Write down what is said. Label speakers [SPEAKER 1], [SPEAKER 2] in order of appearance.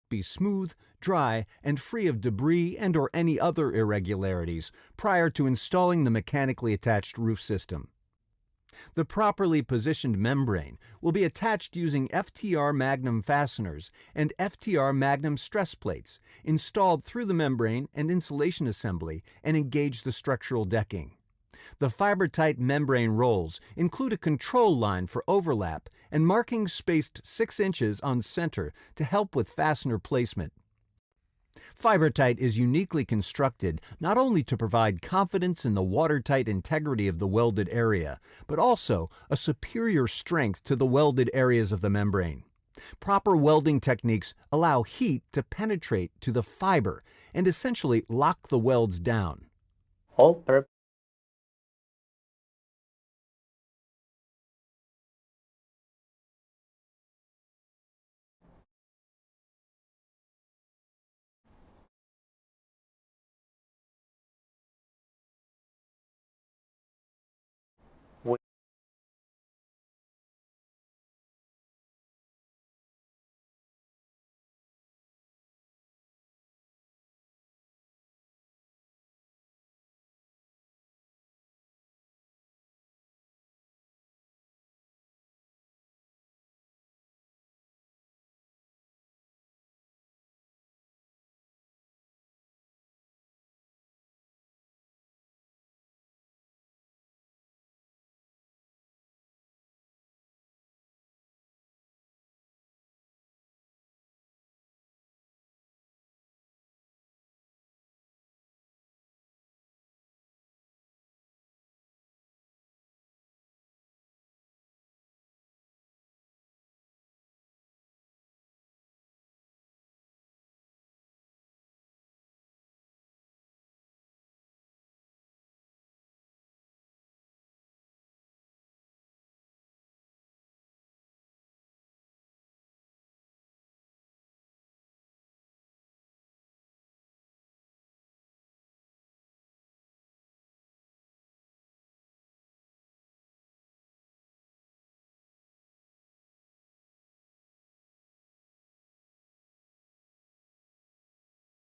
[SPEAKER 1] be smooth, dry, and free of debris and/or any other irregularities prior to installing the mechanically attached roof system. The properly positioned membrane will be attached using FTR Magnum fasteners and FTR Magnum stress plates installed through the membrane and insulation assembly and engage the structural decking. The fiber-tight membrane rolls include a control line for overlap and markings spaced 6 inches on center to help with fastener placement. Fibertight is uniquely constructed not only to provide confidence in the watertight integrity of the welded area, but also a superior strength to the welded areas of the membrane. Proper welding techniques allow heat to penetrate to the fiber and essentially lock the welds down.
[SPEAKER 2] All-purpose